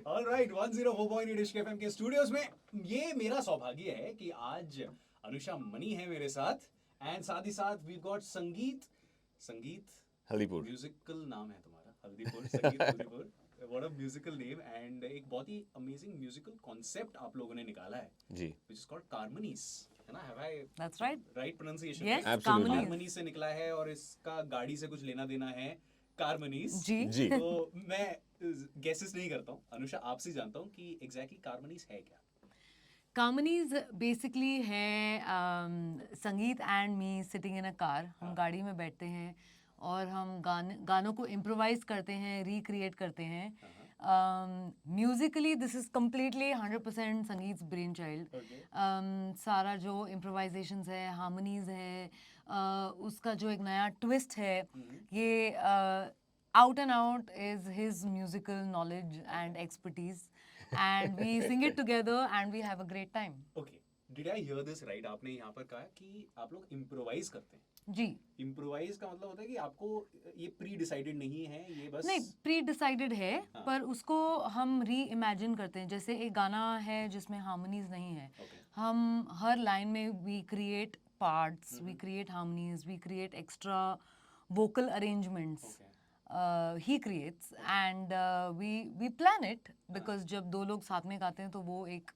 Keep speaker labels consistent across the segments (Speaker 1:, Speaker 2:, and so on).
Speaker 1: Alright 104.8 इश्क FM के studios में ये मेरा सौभाग्य है कि आज अनुषा मनी है मेरे साथ एंड साथ ही साथ वी गॉट संगीत
Speaker 2: हल्दीपुर
Speaker 1: म्यूजिकल नाम है तुम्हारा हल्दीपुर संगीत Haldipur what a musical name and एक बहुत ही अमेजिंग म्यूजिकल कॉन्सेप्ट आप लोगों ने निकाला है
Speaker 2: जी
Speaker 1: व्हिच इज कॉल्ड कार्मनीस है ना have I
Speaker 3: That's right.
Speaker 1: Right pronunciation
Speaker 3: Yes,
Speaker 2: Absolutely.
Speaker 3: Kamini.
Speaker 1: कार्मनीस से निकला है और इसका गाड़ी से कुछ लेना देना है कार्मनीस
Speaker 3: जी
Speaker 2: जी
Speaker 1: तो मैं गेसेस नहीं करता हूँ अनुषा आपसे जानता हूँ कि एग्जैक्टली कार्मनीस है क्या
Speaker 3: Kamini's basically है संगीत and me sitting in a car. हम गाड़ी में बैठते हैं और हम गानों को इम्प्रोवाइज करते हैं, रिक्रिएट करते हैं. म्यूजिकली दिस इज कम्प्लीटली 100% संगीत ब्रेन चाइल्ड.
Speaker 1: Okay.
Speaker 3: सारा जो इम्प्रोवाइजेशंस है, हार्मनीज है, उसका जो एक नया ट्विस्ट है, ये out and out is his musical knowledge and expertise, and we sing it together and we have a great time.
Speaker 1: Okay did I hear this right आपने यहाँ पर कहा कि आप लोग इम्प्रोवाइज करते हैं
Speaker 3: जी
Speaker 1: इम्प्रोवाइज का मतलब होता है कि आपको ये प्री डिसाइडेड नहीं है ये बस
Speaker 3: नहीं, प्री डिसाइडेड है
Speaker 1: हाँ.
Speaker 3: पर उसको हम री इमेजिन करते हैं. जैसे एक गाना है जिसमें हार्मनीज नहीं है,
Speaker 1: Okay.
Speaker 3: हम हर लाइन में we create parts, we create harmonies, we create extra vocal arrangements.
Speaker 1: Okay.
Speaker 3: He creates and we plan it because जब दो लोग साथ में गाते हैं तो वो एक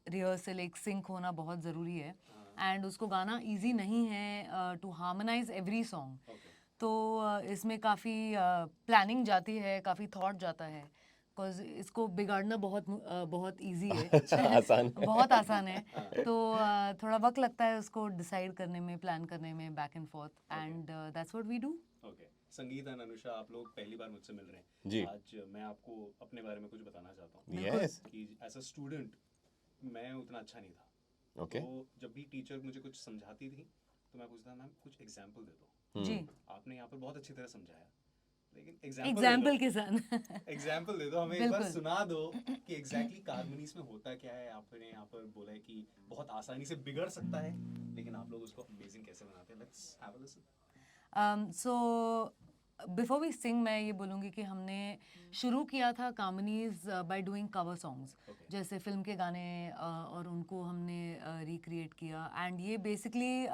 Speaker 3: रिहर्सल, एक सिंक होना बहुत ज़रूरी है. एंड उसको गाना इजी नहीं है to harmonize every song.
Speaker 1: Okay.
Speaker 3: तो इसमें काफ़ी प्लानिंग जाती है, काफ़ी थॉट जाता है. बिकॉज इसको बिगाड़ना बहुत इजी है.
Speaker 2: आसान है।
Speaker 3: बहुत आसान है. तो थोड़ा वक्त लगता है उसको डिसाइड करने में, प्लान करने में, back and forth. And that's what we do.
Speaker 1: Okay Sangeet and Anusha आप लोग पहली बार मुझसे मिल रहे हैं
Speaker 2: जी।
Speaker 1: आज मैं आपको अपने बारे में कुछ बताना चाहता हूँ
Speaker 2: यस
Speaker 1: कि एज अ स्टूडेंट मैं उतना अच्छा नहीं था
Speaker 2: ओके
Speaker 1: तो जब भी टीचर मुझे कुछ समझाती थी तो मैं पूछता मैम कुछ एग्जाम्पल दे दो
Speaker 3: जी,
Speaker 1: आपने यहाँ पर बहुत अच्छी तरह समझाया लेकिन
Speaker 3: एग्जाम्पल के साथ.
Speaker 1: एग्जाम्पल दे दो हमें एक बार
Speaker 3: बिल्कुल.
Speaker 1: सुना दो कि एग्जैक्टली कार्मनीस में होता क्या है आपने यहाँ पर बोला है कि बहुत आसानी से बिगड़ सकता है लेकिन आप लोग उसको अमेजिंग कैसे बनाते हैं let's have a listen
Speaker 3: so before we sing मैं ये बोलूँगी कि हमने शुरू किया था कामनीज by doing cover songs.
Speaker 1: Okay.
Speaker 3: जैसे फिल्म के गाने और उनको हमने रिक्रिएट किया. एंड ये बेसिकली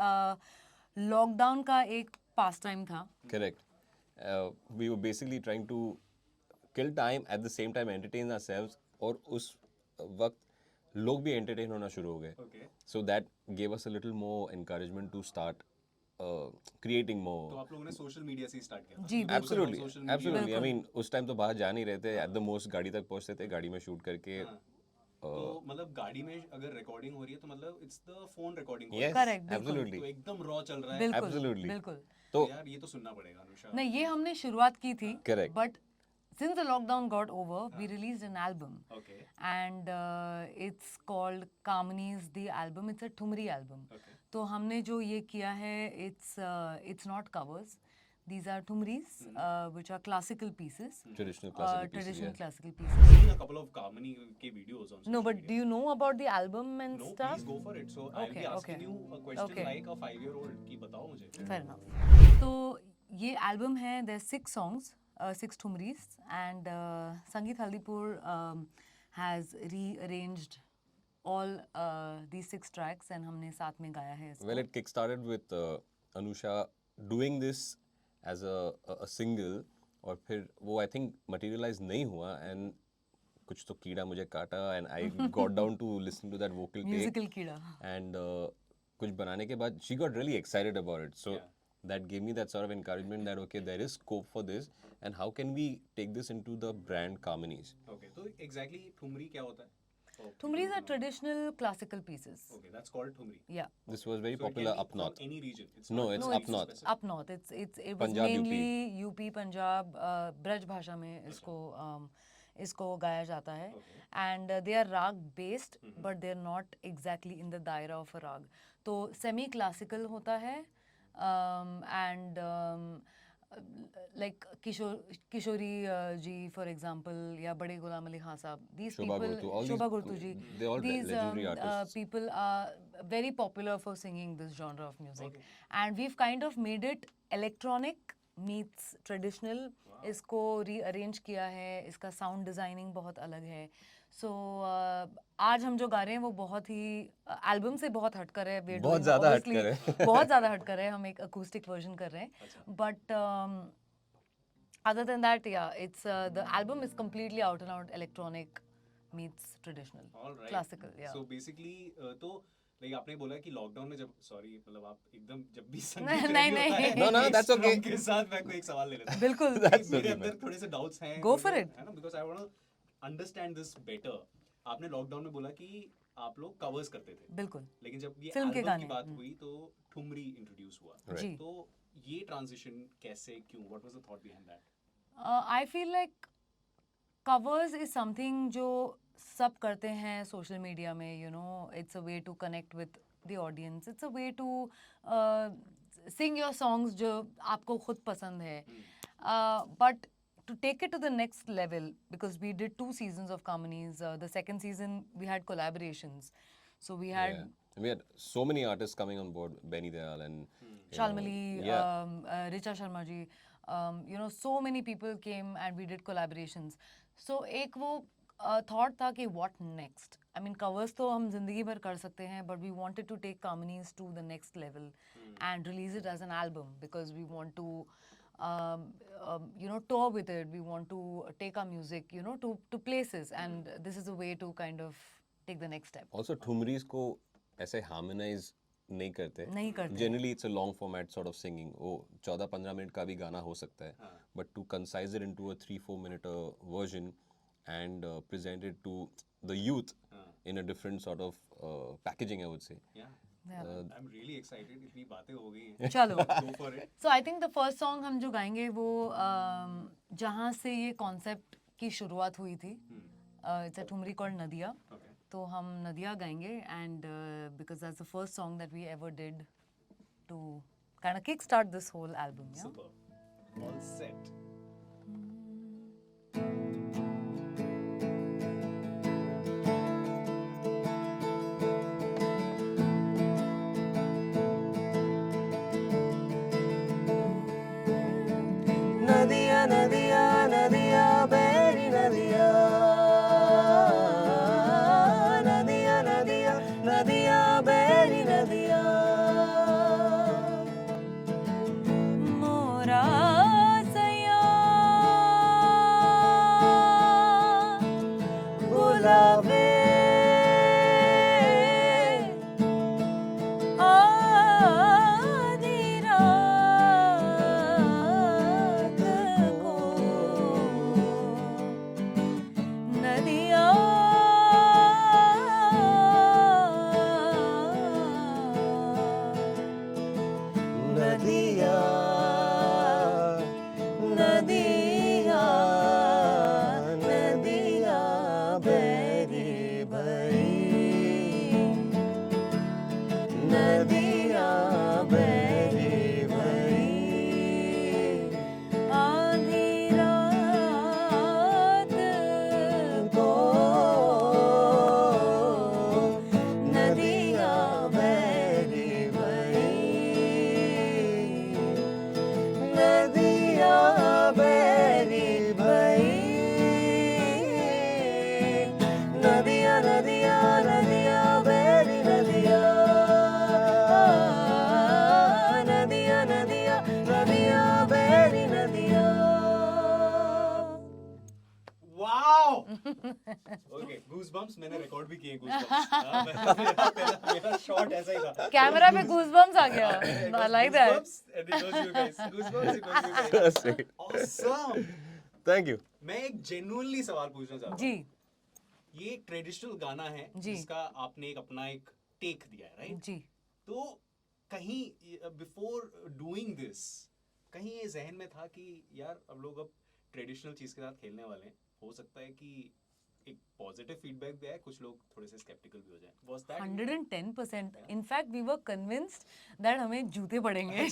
Speaker 3: लॉकडाउन का एक पास टाइम था.
Speaker 2: Correct we were basically trying to kill time at the same time entertain ourselves और उस वक्त लोग भी एंटरटेन होना शुरू हो गए
Speaker 1: okay
Speaker 2: so that gave us a little more encouragement to start creating
Speaker 1: तो
Speaker 2: मोर
Speaker 1: आप लोगों ने सोशल मीडिया से ही स्टार्ट किया था
Speaker 3: जी, बिल्कुल.
Speaker 2: Absolutely
Speaker 1: social media.
Speaker 2: Absolutely I mean उस टाइम तो बाहर जा नहीं रहे थे एट द मोस्ट गाड़ी तक पहुंचते थे गाड़ी में शूट करके
Speaker 1: हाँ. तो मतलब गाड़ी में अगर रिकॉर्डिंग हो रही है तो मतलब it's the phone recording
Speaker 2: yes
Speaker 3: Correct, बिल्कुल.
Speaker 2: एब्सोल्युटली
Speaker 1: तो एकदम रॉ चल रहा है
Speaker 3: बिल्कुल.
Speaker 2: Absolutely.
Speaker 3: बिल्कुल.
Speaker 2: तो
Speaker 1: यार ये तो सुनना पड़ेगा अनुषा
Speaker 3: नहीं, ये हमने शुरुआत की थी.
Speaker 2: Correct.
Speaker 3: But since the lockdown got over, we released an album.
Speaker 1: Okay
Speaker 3: And it's called Kamini's the album. It's a Thumri album.
Speaker 1: Okay
Speaker 3: तो हमने जो ये किया है, it's not covers. These are Thumris, which are classical pieces.
Speaker 2: Traditional classical
Speaker 3: Traditional
Speaker 2: pieces
Speaker 3: classical pieces.
Speaker 1: seen a couple of Kamini के videos on
Speaker 3: No,
Speaker 1: social
Speaker 3: but
Speaker 1: media.
Speaker 3: do you know about the album and
Speaker 1: No,
Speaker 3: stuff?
Speaker 1: please go for it. So I'll be
Speaker 3: Okay,
Speaker 1: asking
Speaker 3: okay.
Speaker 1: you a question
Speaker 3: Okay.
Speaker 1: like a 5-year-old कि बताओ मुझे.
Speaker 3: Fair enough. तो ये album है. There's 6 songs, 6 Thumris, and Sangeet Haldipur has rearranged all these 6 tracks and हमने साथ में गाया है इसको.
Speaker 2: Well, it kick-started with Anusha doing this as a single और फिर वो I think materialize नहीं हुआ and कुछ तो कीड़ा मुझे काटा and I got down to listen to that vocal take
Speaker 3: Musical कीड़ा.
Speaker 2: and कुछ बनाने के बाद she got really excited about it so
Speaker 1: Yeah.
Speaker 2: that gave me that sort of encouragement that okay there is scope for this and how can we take this into the brand Kamini's.
Speaker 1: Okay, तो exactly thumri क्या होता है? Oh,
Speaker 3: Thumris are traditional classical pieces.
Speaker 1: Okay, that's called thumri.
Speaker 3: Yeah.
Speaker 2: This was very
Speaker 1: So it
Speaker 2: popular
Speaker 1: can be
Speaker 2: up
Speaker 1: from
Speaker 2: north.
Speaker 1: any region. It's
Speaker 2: No,
Speaker 1: not
Speaker 2: it's
Speaker 1: like
Speaker 2: up north.
Speaker 1: specific.
Speaker 3: Up north. It was
Speaker 2: Punjab,
Speaker 3: mainly UP, Punjab, Braj भाषा में इसको गाया जाता है. And they are rag based, but they are not exactly in the daira of a rag. तो semi classical होता है and like Kishori ji for example या बड़े गुलाम अली खान साहब, these
Speaker 2: Shobha
Speaker 3: people,
Speaker 2: Gurtu, all these
Speaker 3: Shobha Gurtu ji,
Speaker 2: they're all
Speaker 3: these
Speaker 2: legendary artists.
Speaker 3: people are very popular for singing this genre of music. And we've kind of made it electronic meets traditional इसको rearrange किया है, इसका sound designing बहुत अलग है. सो आज हम जो गा रहे हैं वो बहुत ही एल्बम से बहुत हटकर है. We're
Speaker 2: बहुत
Speaker 3: doing
Speaker 2: ज़्यादा
Speaker 3: obviously
Speaker 2: हटकर है.
Speaker 3: बहुत ज़्यादा हटकर है. हम एक अकूस्टिक वर्जन कर रहे
Speaker 1: अच्छा.
Speaker 3: हैं. But other than that, yeah, it's the album is completely out and out electronic meets traditional,
Speaker 1: All right.
Speaker 3: classical. Yeah.
Speaker 1: So basically तो लाइक आपने बोला कि लॉकडाउन में जब सॉरी मतलब आप एकदम जब भी
Speaker 3: नहीं,
Speaker 1: संगीत
Speaker 3: नहीं,
Speaker 1: होता है
Speaker 3: नहीं.
Speaker 2: No, no, that's okay.
Speaker 1: के साथ मैं कोई एक सवाल ले लेता हूँ.
Speaker 3: बिल्कुल.
Speaker 2: That's
Speaker 1: मेरे
Speaker 2: okay,
Speaker 1: अंदर
Speaker 2: man.
Speaker 1: थोड़े से डाउट्स हैं.
Speaker 3: Go for
Speaker 1: थोड़े-
Speaker 3: it.
Speaker 1: है ना, because I want to understand this better. आपने लॉकडाउन में बोला कि आप लोग कवर्स करते थे,
Speaker 3: बिल्कुल.
Speaker 1: लेकिन जब ये
Speaker 3: फिल्म के
Speaker 1: एल्बम की
Speaker 3: गाने,
Speaker 1: बात हुई तो ठुमरी इंट्रोड्यूस हुआ.
Speaker 2: Right.
Speaker 3: जी.
Speaker 1: तो ये ट्रांजिशन कैसे, क्यों, what was the thought behind that?
Speaker 3: I feel like covers is something जो सब करते हैं सोशल मीडिया में. You know, it's a way to connect with the audience. It's a way to sing your songs जो आपको खुद पसंद है. But to take it to the next level, because we did 2 seasons of Kamani's. The second season we had collaborations. So we had
Speaker 2: Yeah. We had so many artists coming on board, Benny Dayal and you know,
Speaker 3: Shalmali,
Speaker 2: yeah.
Speaker 3: Richa Sharma ji, you know, so many people came and we did collaborations. So एक वो thought था कि what next? I mean, covers तो हम जिंदगी भर कर सकते हैं, but we wanted to take Kamani's to the next level and release it as an album because we want to, you know, tour with it. We want to take our music, you know, to places, and this is a way to kind of take the next step.
Speaker 2: Also ठुमरीज को ऐसे harmonise नहीं करते.
Speaker 3: नहीं करते.
Speaker 2: Generally it's a long format sort of singing. वो 14-15 minute का भी गाना हो सकता है. But to concise it into a 3-4 minute version and present it to the youth in a different sort of packaging, I would say.
Speaker 1: Yeah.
Speaker 3: Yeah.
Speaker 1: I'm really excited. इतनी बातें हो गई हैं.
Speaker 3: चलो.
Speaker 1: Go for it.
Speaker 3: So I think the first song हम जो गाएंगे वो जहाँ से ये कॉन्सेप्ट की शुरुआत हुई थी, it's a thumri called Nadia.
Speaker 1: Okay.
Speaker 3: तो हम नदिया गाएंगे and because that's the first song that we ever did to kind of kickstart this whole album. Yeah.
Speaker 1: Super. All set.
Speaker 4: Nadia Nadia Nadia berry Nadia Nadia Nadia Nadia berry नदिया
Speaker 3: मोरा सैया
Speaker 4: गुलाबे
Speaker 3: आधी रात को नदिया
Speaker 4: नदिया नदिया नदिया berry भरी नदिया berry भरी
Speaker 3: आधी रात
Speaker 4: को नदिया बेरी भरी नदिया बेरी भरी नदिया नदिया नदिया बेरी नदिया नदिया नदिया नदिया बेरी नदिया
Speaker 1: Wow. Okay, goosebumps मैंने रिकॉर्ड भी किए goosebumps. मेरा शॉट ऐसा ही था.
Speaker 3: कैमरा पे गूज़बम्स आ गया. I like that.
Speaker 1: Goosebumps, and it goes you guys. Goosebumps, it goes you guys.
Speaker 2: Sick.
Speaker 1: Awesome.
Speaker 2: Thank you.
Speaker 1: मैं एक genuinely सवाल पूछना चाहता हूँ.
Speaker 3: जी.
Speaker 1: ये एक ट्रेडिशनल गाना है
Speaker 3: जी.
Speaker 1: जिसका आपने एक अपना एक टेक दिया है, राइट?
Speaker 3: जी.
Speaker 1: तो कहीं बिफोर डूइंग दिस कहीं ये जहन में था कि यार अब लोग अब ट्रेडिशनल चीज के साथ खेलने वाले हैं, हो सकता है कि एक पॉजिटिव फीडबैक भी आए, कुछ लोग थोड़े से स्केप्टिकल भी हो जाएं. Was that
Speaker 3: 110%. In fact, we were convinced that हमें जूते पड़ेंगे.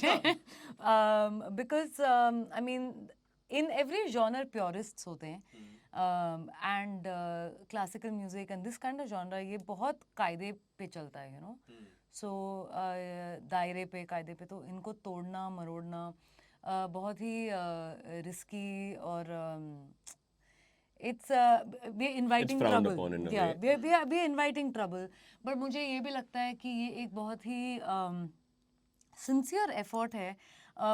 Speaker 3: Because I mean, in every genre purists होते हैं. And classical music and this kind of genre ये बहुत कायदे पे चलता है, you know. So दायरे पे कायदे पे तो इनको तोड़ना मरोड़ना बहुत ही रिस्की और it's we are inviting
Speaker 2: frowned
Speaker 3: trouble.
Speaker 2: upon in a
Speaker 3: Yeah,
Speaker 2: way.
Speaker 3: we are inviting trouble. But मुझे ये भी लगता है कि ये एक बहुत ही sincere effort है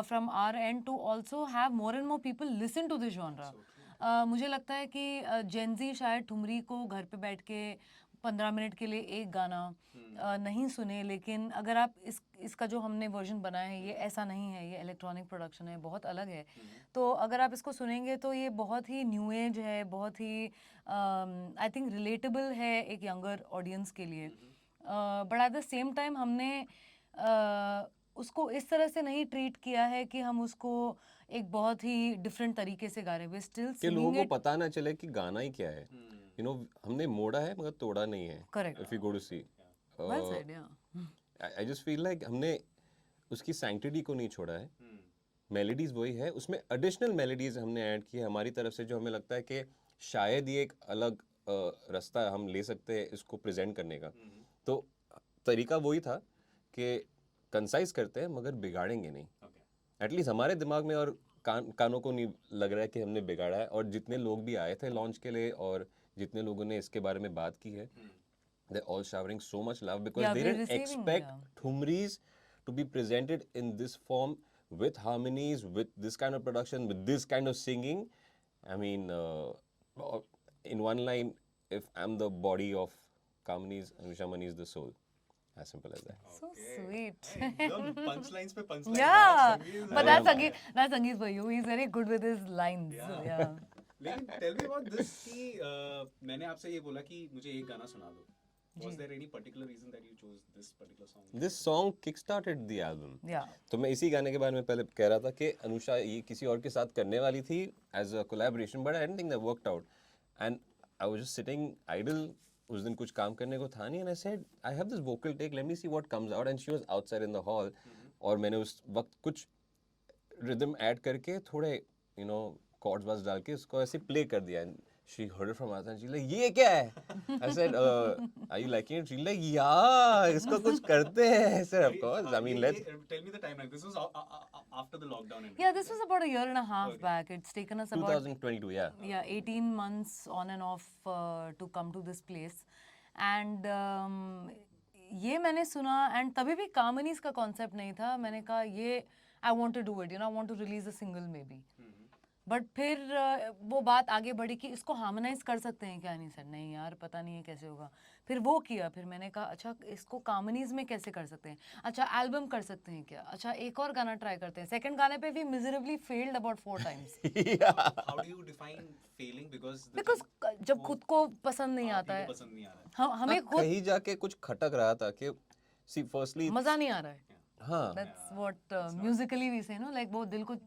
Speaker 3: from our end to also have more and more people listen to this genre. मुझे लगता है कि Gen Z शायद ठुमरी को घर पे बैठ के 15 मिनट के लिए एक गाना नहीं सुने, लेकिन अगर आप इसका जो हमने वर्जन बनाया है ये ऐसा नहीं है, ये इलेक्ट्रॉनिक प्रोडक्शन है, बहुत अलग है. तो अगर आप इसको सुनेंगे तो ये बहुत ही न्यू एज है, बहुत ही आई थिंक रिलेटेबल है एक यंगर ऑडियंस के लिए. But at the same time हमने उसको इस तरह से नहीं ट्रीट किया है कि हम उसको एक बहुत ही डिफरेंट तरीके से गा रहे हैं. वी स्टिल
Speaker 2: कि लोगों
Speaker 3: सिंगिंग
Speaker 2: को
Speaker 3: इट.
Speaker 2: पता ना चले कि गाना ही क्या है. यू नो हमने मोड़ा है मगर तोड़ा नहीं है.
Speaker 3: Correct.
Speaker 2: If you go to see
Speaker 3: well said. या
Speaker 2: आई जस्ट फील लाइक हमने उसकी सैंक्टिटी को नहीं छोड़ा है. मेलोडीज वही है, उसमें एडिशनल मेलोडीज हमने ऐड की है हमारी तरफ से, जो हमें लगता है कि शायद ये एक अलग रास्ता हम ले सकते हैं इसको प्रेजेंट करने का. तो तरीका वही था कि कंसाइज करते हैं मगर बिगाड़ेंगे नहीं. एटलीस्ट हमारे दिमाग में और कानों को नहीं लग रहा है कि हमने बिगाड़ा है. और जितने लोग भी आए थे लॉन्च के लिए और जितने लोगों ने इसके बारे में बात की है, they're all showering so much love because
Speaker 3: Yeah,
Speaker 2: they
Speaker 3: we're
Speaker 2: didn't
Speaker 3: receiving,
Speaker 2: expect
Speaker 3: yeah.
Speaker 2: Thumris to be presented in this form with harmonies, with this kind of production, with this kind of singing. I mean, in one line, if I'm the body of Kamini's, Anusha Mani is the soul. As simple as that.
Speaker 3: so sweet.
Speaker 1: एकदम punchlines पे punchlines.
Speaker 3: Yeah, but that's Sangeet for you. He's very good with his lines. Yeah.
Speaker 1: लेकिन tell me about this कि मैंने आपसे ये बोला कि मुझे एक गाना सुना दो. Was there any particular reason that you chose this particular song?
Speaker 2: This song kickstarted the album.
Speaker 3: Yeah.
Speaker 2: तो मैं इसी गाने के बारे में पहले कह रहा था कि अनुषा ये किसी और के साथ करने वाली थी as a collaboration, but I didn't think that worked out. And I was just sitting idle. उस दिन कुछ काम करने को था नहीं, and I said I have this vocal take, let me see what comes out. And she was outside in the hall. और मैंने उस वक्त कुछ rhythm add करके थोड़े you know chords bars डाल के उसको ऐसे play कर दिया. And she heard it from outside. She's like, ये क्या है? I said, are you liking it? She's like, yeah, इसको कुछ करते हैं. I said, of course. I mean, let's.
Speaker 1: Tell me the timeline. This was after the lockdown.
Speaker 3: Yeah, this was about a year and a half back. It's taken us about
Speaker 2: 2022, yeah.
Speaker 3: 18 months on and off to come to this place. And ये मैंने सुना, and तभी भी कामनीज का concept नहीं था. मैंने कहा ये I want to do it, you know, I want to release a single maybe. But फिर वो बात आगे बढ़ी कि इसको हार्मोनाइज कर सकते हैं क्या. नहीं सर, नहीं यार पता नहीं है कैसे होगा. फिर वो किया, फिर मैंने कहा अच्छा इसको कामनीज में कैसे कर सकते हैं, अच्छा एल्बम कर सकते हैं क्या, अच्छा एक और गाना ट्राई करते हैं. सेकंड गाने पे भी miserably failed about 4 times.
Speaker 1: How do you define failing? Because
Speaker 3: जब खुद को पसंद नहीं आता है,
Speaker 1: पसंद नहीं आ रहा है.
Speaker 3: हमें खुद
Speaker 2: कहीं जाके कुछ खटक रहा था कि see firstly
Speaker 3: मजा नहीं आ रहा है.
Speaker 2: हाँ
Speaker 3: That's what musically we say, no, like वो दिल को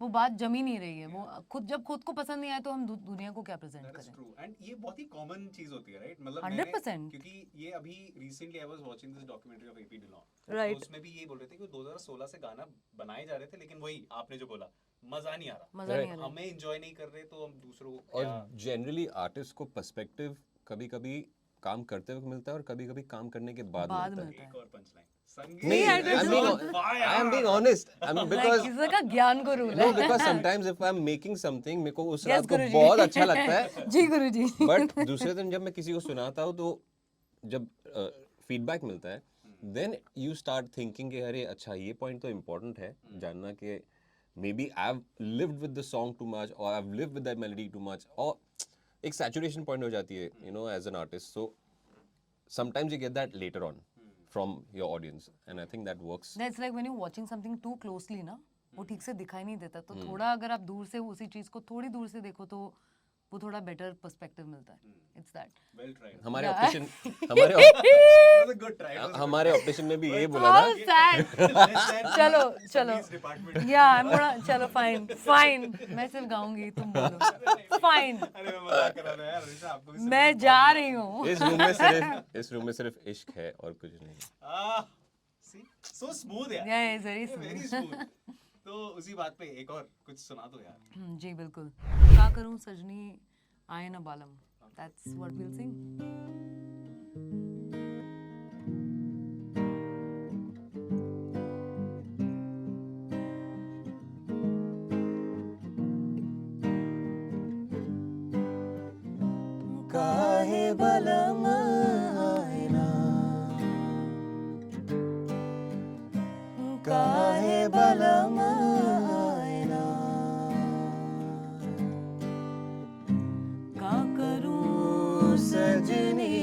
Speaker 3: वो बात जमी नहीं रही है. वो जब खुद को पसंद नहीं आए तो हम दुनिया को क्या प्रेजेंट
Speaker 1: That is
Speaker 3: करें.
Speaker 1: true. And ये बहुत ही कॉमन चीज होती है, राइट? मतलब
Speaker 3: 100%.
Speaker 1: क्योंकि ये अभी recently I was watching this documentary of AP Dhillon.
Speaker 3: Right.
Speaker 1: उसमें भी ये बोल रहे थे कि 2016 से गाना बनाए जा रहे थे, लेकिन वही आपने जो बोला, मजा नहीं आ रहा.
Speaker 3: मजा नहीं आ रहा.
Speaker 1: हमें एंजॉय नहीं कर रहे तो हम दूसरों को
Speaker 2: और
Speaker 1: क्या.
Speaker 2: जनरली आर्टिस्ट को पर्सपेक्टिव कभी कभी काम करते वक्त मिलता है और कभी कभी काम करने के बाद मिलता है.
Speaker 3: मिलता है.
Speaker 1: एक और पंचलाइन.
Speaker 2: नहीं, I am being honest. I mean, because
Speaker 3: किसी का ज्ञान गुरु
Speaker 2: no,
Speaker 3: है.
Speaker 2: because sometimes if I'm making something मेरे को उस
Speaker 3: Yes,
Speaker 2: रात को
Speaker 3: गुरुजी.
Speaker 2: बहुत अच्छा लगता है.
Speaker 3: जी गुरुजी.
Speaker 2: बट दूसरे दिन जब मैं किसी को सुनाता हूँ तो जब फीडबैक मिलता है, देन यू स्टार्ट थिंकिंग कि अरे अच्छा ये पॉइंट तो इम्पोर्टेंट है जानना कि maybe I have lived with the song too much और I have lived with that melody too much, और एक सैचुरेशन पॉइंट हो जाती है you know as an artist. So sometimes you get that later on from your audience and I think that works.
Speaker 3: That's like when you're watching something too closely ना, वो ठीक से दिखाई नहीं देता. तो थोड़ा अगर आप दूर से उसी चीज को थोड़ी दूर से देखो तो वो थोड़ा बेटर पर्सपेक्टिव मिलता है. It's that.
Speaker 1: Well tried.
Speaker 2: हमारे
Speaker 3: Yeah.
Speaker 2: Operation
Speaker 1: was a good try.
Speaker 2: हमारे ऑपरेशन में भी ये बोला
Speaker 3: How
Speaker 2: था.
Speaker 3: sad. चलो चलो.
Speaker 1: डिपार्टमेंट.
Speaker 3: Yeah, I'm gonna चलो fine. मैं सिर्फ गाऊंगी, तुम बोलो. Fine.
Speaker 1: अरे मैं मजाक कर रहा था यार, अनिशा आपको भी
Speaker 3: मैं जा रही हूँ.
Speaker 2: इस रूम में सिर्फ इश्क है और कुछ नहीं.
Speaker 1: सी सो स्मूथ यार.
Speaker 3: Yeah, it's very
Speaker 1: very
Speaker 3: smooth.
Speaker 1: Smooth. तो उसी बात पे एक और कुछ सुना दो यार.
Speaker 3: जी बिल्कुल. क्या करूँ सजनी आए न बालम. That's what we'll sing.
Speaker 4: काहे बलम आए ना, काहे बलम आए ना, का करूं सजनी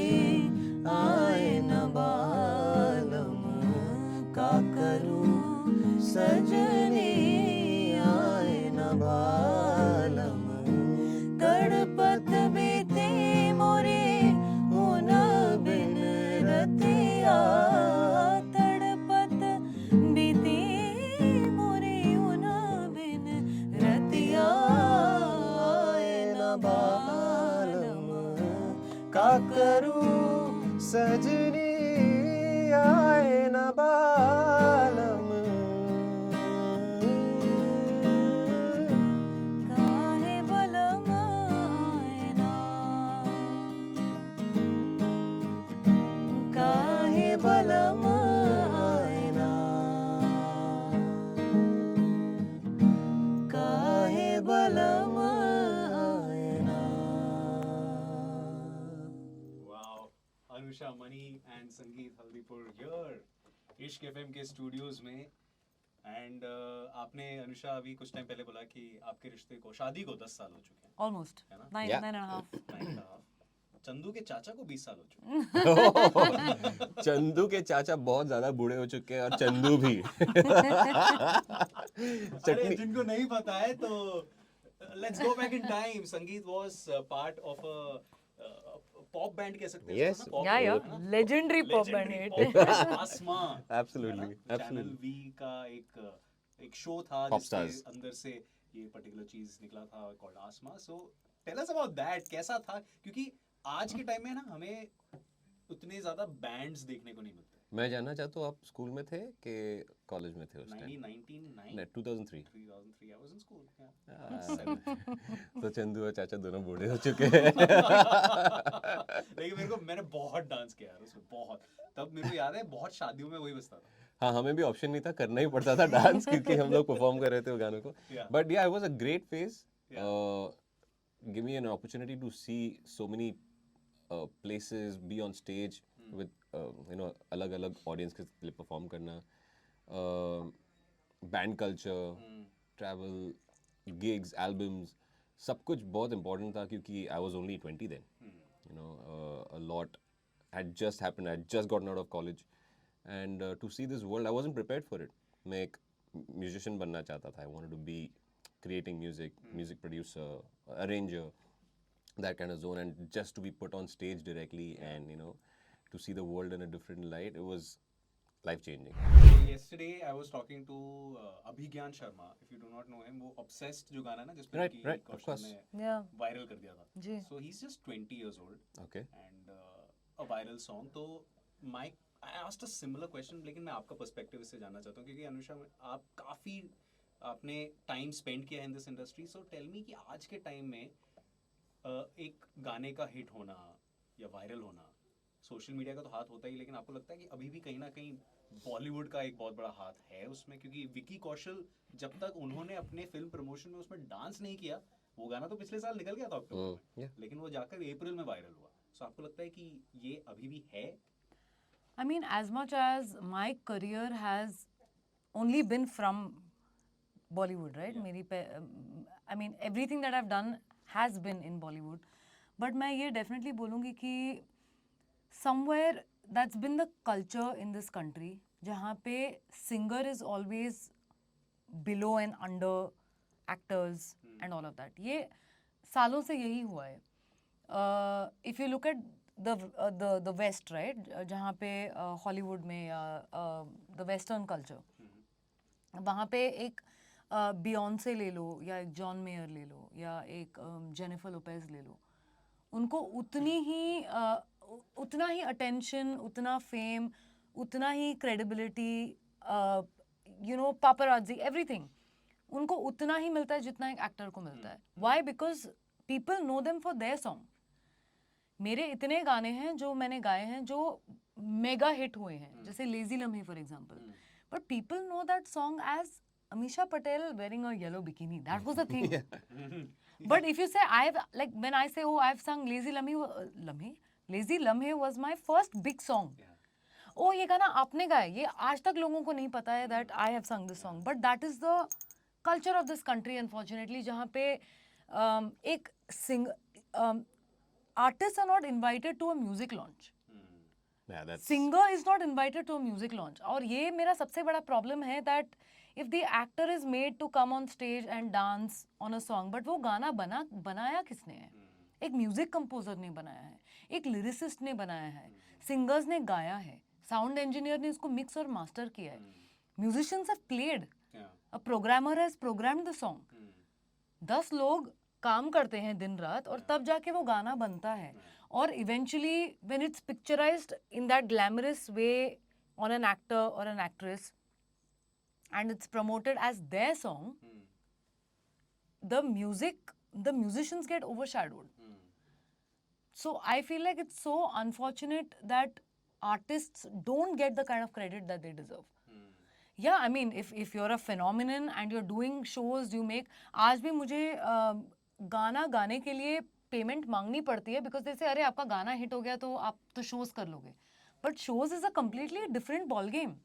Speaker 4: आए न बालम, का करूं सजनी आए न बालम, तड़पत बीती मोरे उन बिन रतिया, तड़पत बीती मोरे उन बिन रतिया, आए न बालम, का करूं सजनी आए न बालम, काहे बलम आए ना, काहे बलम आए ना, काहे बलम आए ना।
Speaker 1: वाओ, अनुषा मनी एंड संगीत हल्दीपुर हियर इश्क एफएम के स्टूडियोज में। एंड आपने अनुषा अभी कुछ टाइम पहले बोला कि आपके रिश्ते को, शादी को 10 साल हो चुके हैं,
Speaker 3: ऑलमोस्ट
Speaker 1: है ना?
Speaker 3: 9
Speaker 2: Yeah.
Speaker 3: 9.5.
Speaker 1: 9.5। चंदू के चाचा को 20 साल हो चुके हैं।
Speaker 2: चंदू के चाचा बहुत ज्यादा बूढ़े हो चुके हैं और चंदू भी।
Speaker 1: अरे
Speaker 2: चटनी
Speaker 1: जिनको नहीं पता है तो let's go back in time. संगीत was part of a pop band कह सकते हैं
Speaker 2: Yes.
Speaker 1: इसको ना? Pop
Speaker 3: Yeah,
Speaker 1: band,
Speaker 3: yeah.
Speaker 1: है ना?
Speaker 3: Legendary pop band
Speaker 1: Legendary
Speaker 3: hit.
Speaker 1: pop band, आसमां।
Speaker 2: Absolutely,
Speaker 1: channel
Speaker 2: absolutely.
Speaker 1: वी का एक शो था
Speaker 2: Pop
Speaker 1: जिसके
Speaker 2: stars.
Speaker 1: अंदर से ये पर्टिकुलर चीज निकला था कॉल्ड आसमां। So tell us about that, कैसा था? क्योंकि आज के टाइम में ना हमें उतने ज्यादा बैंड्स देखने को नहीं मिलते।
Speaker 2: मैं जानना चाहता हूँ, आप स्कूल में थे कि कॉलेज में थे उस time?
Speaker 1: 1999
Speaker 2: 2003।
Speaker 1: 2003 I was in school, yeah.
Speaker 2: तो चंदू और चाचा दोनों बूढ़े हो चुके हैं।
Speaker 1: लेकिन मैंने बहुत डांस किया यार उसमें, बहुत। तब मेरे को याद है बहुत शादियों में वही बजता था।
Speaker 2: हाँ, हमें भी ऑप्शन नहीं था, करना ही पड़ता था डांस, क्योंकि हम लोग परफॉर्म कर रहे थे वो गानों को।
Speaker 1: Yeah.
Speaker 2: But yeah, it was a great phase.
Speaker 1: Yeah.
Speaker 2: Give me an opportunity to see so many places, be on stage with अलग अलग ऑडियंस के लिए परफॉर्म करना, band culture, travel, gigs, albums, सब कुछ बहुत important था, क्योंकि I was only 20 then. A lot had just happened. I had just gotten out of college, and to see this world, I wasn't prepared for it. मैं एक musician बनना चाहता था. I wanted to be creating music, music producer, arranger, that kind of zone, and just to be put on stage directly and to see the world in a different light, it was life changing.
Speaker 1: So yesterday I was talking to Abhigyan Sharma. If you do not know him, वो Obsessed जो गाना है ना जिसपे
Speaker 2: Right,
Speaker 1: Vicky
Speaker 2: right, of
Speaker 1: Kaushal
Speaker 2: course.
Speaker 1: ने
Speaker 3: Yeah.
Speaker 1: Viral कर दिया था।
Speaker 3: जी।
Speaker 1: So he's just 20 years old
Speaker 2: Okay.
Speaker 1: and a viral song. तो I asked a similar question, लेकिन मैं आपका पर्सपेक्टिव इससे जानना चाहता हूँ, क्योंकि अनुषा आप काफी आपने टाइम स्पेंड किया है in this industry. So tell me कि आज के टाइम में एक गाने का हिट होना या वायरल होना, सोशल मीडिया का तो हाथ होता ही, लेकिन आपको लगता है कि अभी भी कहीं ना कहीं बॉलीवुड का एक बहुत बड़ा हाथ है उसमें? क्योंकि विकी कौशल जब तक उन्होंने अपने फिल्म प्रमोशन में उसमें डांस नहीं किया, वो गाना तो पिछले साल निकल गया था अक्टूबर में,
Speaker 2: yeah.
Speaker 1: लेकिन वो जाकर अप्रैल में वायरल हुआ। सो आपको लगता है कि ये अभी भी है?
Speaker 3: I mean, as much as my career has only been from Bollywood, right? I mean, everything that I've done has been in Bollywood. But मैं ये definitely बोलूँगी कि somewhere that's been the culture in this country, जहाँ पे singer is always below and under actors and all of that. ये सालों से यही हुआ है. If you look at the West, right? जहाँ पे Hollywood में या the Western culture, वहाँ पे एक बियॉन्से ले लो या एक जॉन मेयर ले लो या एक जेनिफर लोपेज ले लो, उनको उतना ही अटेंशन, उतना फेम, उतना ही क्रेडिबिलिटी, पापराजी, एवरीथिंग उनको उतना ही मिलता है जितना एक एक्टर को मिलता है. Why? Because people know them for their song. मेरे इतने गाने हैं जो मैंने गाए हैं जो मेगा हिट हुए हैं, जैसे लेजी लम्हे for example, but people know that song as Amisha Patel wearing a yellow bikini. That was the thing. But if you say I've like when I say oh I've sung Lazy Lamhe, Lazy Lamhe was my first big song. Oh ये गाना आपने गाया, ये आज तक लोगों को नहीं पता है that I have sung this song. But that is the culture of this country unfortunately, जहाँ पे एक artists are not invited to a music launch.
Speaker 2: Yeah, that's
Speaker 3: Singer is not invited to a music launch. और ये मेरा सबसे बड़ा problem है that if the actor is made to come on stage and dance on a song, but वो गाना बनाया किसने है? एक म्यूजिक कंपोजर ने बनाया है, एक लिरिसिस्ट ने बनाया है, सिंगर्स ने गाया है, साउंड इंजीनियर ने इसको मिक्स और मास्टर किया है, musicians have played, a programmer has programmed the song. 10 लोग काम करते हैं दिन रात और तब जाके वो गाना बनता है. और eventually when it's picturised in that glamorous way on an actor और an actress and it's promoted as their song, the musicians get overshadowed. So I feel like it's so unfortunate that artists don't get the kind of credit that they deserve. Yeah, I mean, if you're a phenomenon and you're doing shows, you make. आज भी मुझे गाना गाने के लिए payment मांगनी पड़ती है because they say अरे आपका गाना हिट हो गया तो आप तो shows कर लोगे. But shows is a completely different ball game.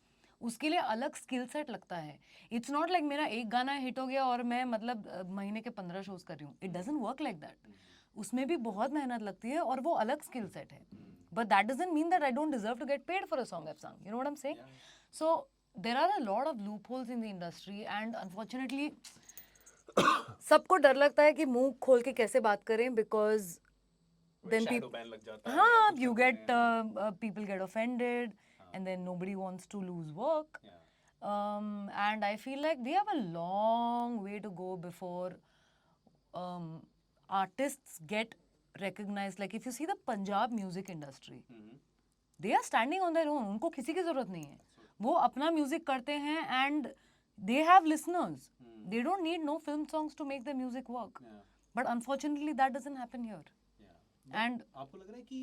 Speaker 3: उसके लिए अलग स्किल सेट लगता है. इट्स नॉट लाइक मेरा एक गाना हिट हो गया और मैं मतलब महीने के 15 शोज कर रही हूँ. It doesn't work like that. उसमें भी बहुत मेहनत लगती है और वो अलग स्किल सेट है. But that doesn't mean that I don't deserve to get paid for a song I have sung. You know what I am saying? So there are a lot of loopholes in the industry and unfortunately सबको डर लगता है कि मुंह खोल के कैसे बात करें बिकॉज देन पीपल हाँ you get people get offended. And then nobody wants to lose work. And I feel like we have a long way to go before artists get recognized. Like if you see the Punjab music industry, they are standing on their own. उनको किसी की ज़रूरत नहीं है. वो अपना music करते हैं and they have listeners. They don't need no film songs to make their music work. But unfortunately that doesn't happen here. And
Speaker 1: आपको लग रहा है कि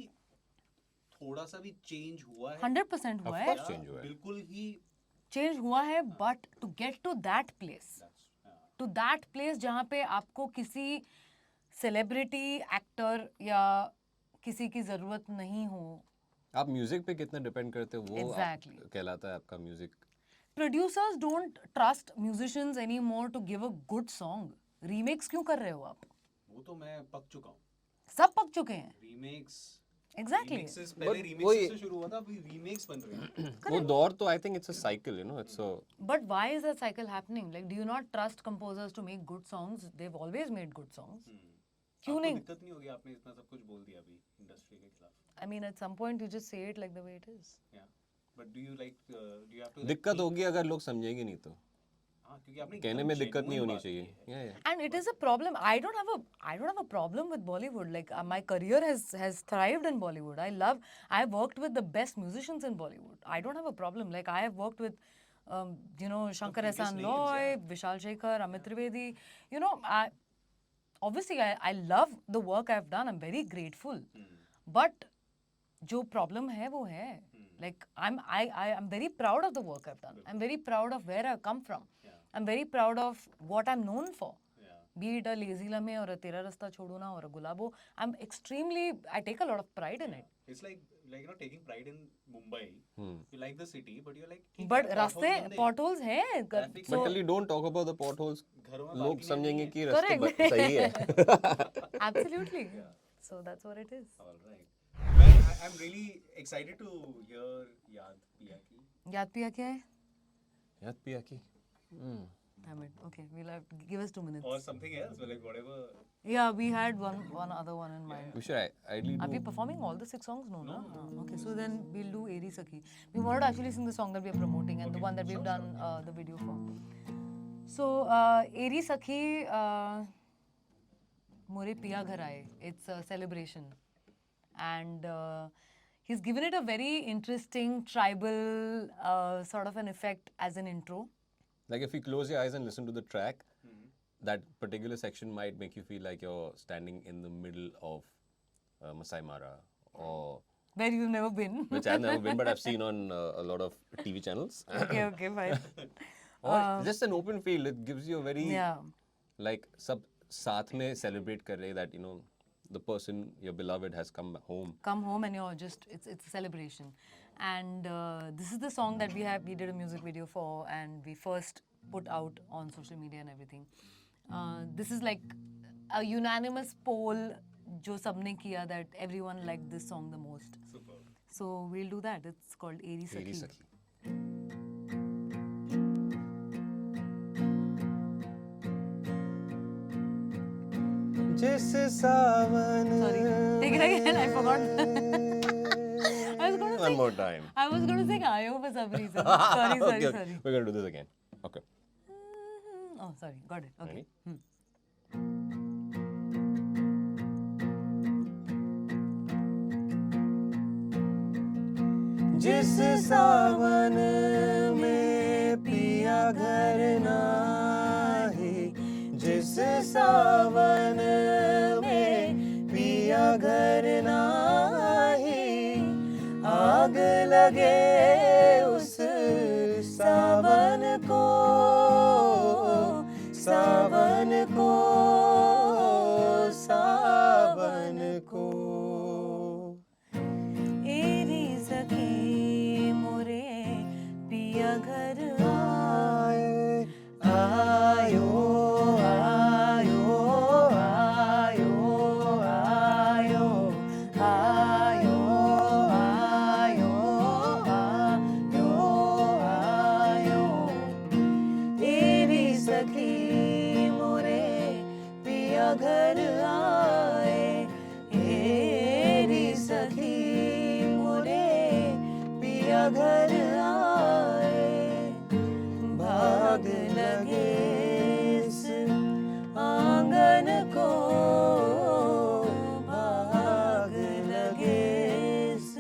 Speaker 1: थोड़ा सा भी चेंज हुआ है?
Speaker 3: 100% हुआ है.
Speaker 2: of course change हुआ है.
Speaker 1: बिल्कुल ही
Speaker 3: चेंज हुआ है but to get to that place जहाँ पे आपको किसी सेलिब्रिटी एक्टर या किसी की जरूरत नहीं हो.
Speaker 2: आप म्यूजिक पे कितना डिपेंड करते हो वो
Speaker 3: Exactly.
Speaker 2: कहलाता है आपका music.
Speaker 3: Producers don't trust musicians any more to give a good song. Remakes क्यों कर रहे हो आप?
Speaker 1: वो तो मैं पक चुका हूँ.
Speaker 3: सब पक चुके हैं.
Speaker 1: Remakes
Speaker 3: exactly.
Speaker 1: पहले रीमेक्स से शुरू हुआ था, अभी रीमेक्स बन रहे हैं.
Speaker 2: वो दौर तो I think it's a cycle, you know, it's a.
Speaker 3: But why is that cycle happening? Like do you not trust composers to make good songs? They have always made good songs. क्यों नहीं?
Speaker 1: दिक्कत नहीं होगी? आपने इतना सब कुछ बोल दिया अभी इंडस्ट्री के खिलाफ.
Speaker 3: I mean, at some point you just say it like the way it is.
Speaker 1: Yeah. But do you like do you have to
Speaker 2: दिक्कत होगी अगर लोग समझेंगे नहीं तो.
Speaker 1: हाँ, क्योंकि आपने
Speaker 2: कहने
Speaker 1: एकदम
Speaker 2: में दिक्कत नहीं
Speaker 1: genuine
Speaker 2: होनी
Speaker 1: बात
Speaker 2: चाहिए.
Speaker 1: की है.
Speaker 2: Yeah.
Speaker 3: And it is a problem. I don't have a problem with Bollywood. Like my career has thrived in Bollywood. I've worked with the best musicians in Bollywood. I don't have a problem. Like I have worked with Shankar
Speaker 1: biggest
Speaker 3: Ehsaan
Speaker 1: names,
Speaker 3: Loy,
Speaker 1: yeah.
Speaker 3: Vishal Shekhar, Amit Trivedi. You know, I love the work I've done. I'm very grateful. But जो problem है वो है. Like I'm very proud of the work I've done. I'm very proud of where I've come from. I'm very proud of what I'm known for. Be it a Lazy Lamhe or a Tera Rasta Chodu Na or a Gulabo. I take a lot of pride in it.
Speaker 1: It's like you know, taking pride in Mumbai. You like the city, but you're like. "ठीक
Speaker 3: But
Speaker 1: है,
Speaker 3: रास्ते
Speaker 1: potholes
Speaker 3: potholes हैं.
Speaker 1: Traffic
Speaker 2: But till you don't talk about the potholes,
Speaker 1: घरों में
Speaker 2: लोग
Speaker 1: balcony
Speaker 2: समझेंगे
Speaker 1: नहीं
Speaker 2: कि रास्ते
Speaker 3: Correct.
Speaker 2: सही है.
Speaker 3: Absolutely. So that's what it is.
Speaker 1: All right. Man, I'm really excited to hear Yaad Piya Ki.
Speaker 3: याद पिया क्या है?
Speaker 2: याद पिया की.
Speaker 3: Damn it. Okay, we'll have to give us 2 minutes.
Speaker 1: Or something else, but like whatever.
Speaker 3: Yeah, we had one other one in mind.
Speaker 2: We should ideally
Speaker 3: Are we
Speaker 2: do.
Speaker 3: performing all the 6 songs? No, no. Okay, so then we'll do Eri Sakhi. We wanted to actually sing the song that we are promoting and the one that we've done the video for. So, Eri Sakhi, More Piya Ghar Aaye. It's a celebration. And he's given it a very interesting tribal sort of an effect as an intro.
Speaker 2: Like if you close your eyes and listen to the track, that particular section might make you feel like you're standing in the middle of Masai Mara, or
Speaker 3: Where you've never been.
Speaker 2: which I've never been, but I've seen on a lot of TV channels.
Speaker 3: Okay, fine.
Speaker 2: Or just an open field. It gives you a very
Speaker 3: Yeah.
Speaker 2: like साथ में celebrate कर रहे that the person your beloved has come home.
Speaker 3: Come home and you're just it's a celebration. And this is the song that we did a music video for, and we first put out on social media and everything. This is like a unanimous poll jo sabne kiya that everyone liked this song the most.
Speaker 1: Super.
Speaker 3: So we'll do that. It's called Eri
Speaker 2: Teri
Speaker 3: Sakhi.
Speaker 2: Sakhi.
Speaker 4: जिस सावन
Speaker 3: Sorry, take it again. I forgot. I was going to
Speaker 2: One
Speaker 3: sing.
Speaker 2: more time.
Speaker 3: I was going to sing Ayo for some reason. Sorry, sorry,
Speaker 2: Okay,
Speaker 3: sorry.
Speaker 2: we're gonna do this again. Okay.
Speaker 3: Oh, sorry. Got it. Okay.
Speaker 2: Ready?
Speaker 4: जिस सावन में पिया घर नाही, जिस सावन में पिया घर नाही, आग लगे उस सावन को, सावन को, सावन को। एरी सखी मोरे पिया घर आए, आयो आयो आयो आयो आयो आयो आयो आयो। एरी सखी मोरे पिया घर आए, एरी सखी मोरे पिया घर आए। भाग लगे इस आंगन को, भाग लगे इस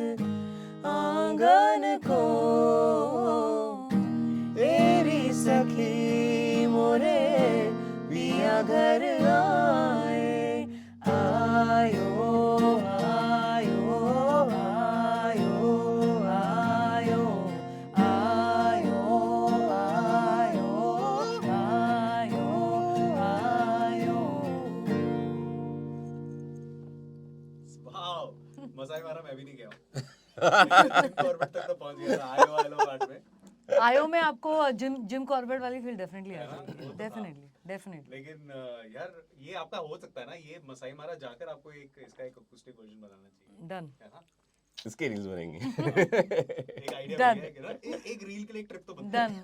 Speaker 4: आंगन को। एरी सखी मोरे पिया घर आए, आयो आयो आयो आयो आयो आयो आयो आयो।
Speaker 1: Wow. मजा ही मारा, मैं भी नहीं गया हूँ। कॉर्बेट तक तो पहुंच गया था आयो वालो पार्ट में।
Speaker 3: आयो में आपको जिम कॉर्बेट वाली फील डेफिनेटली आ जाएगी. Definitely definitely.
Speaker 1: लेकिन यार ये आपका हो सकता है ना, ये मसाई मारा जाकर आपको एक इसका एक अकॉस्टिक वर्जन बनाना चाहिए.
Speaker 3: डन.
Speaker 1: है ना?
Speaker 2: इसके रील्स बनेंगे.
Speaker 1: एक आइडिया
Speaker 3: Done.
Speaker 1: बन गया कि ना एक रील के लिए एक ट्रिप तो बनता है.
Speaker 3: डन.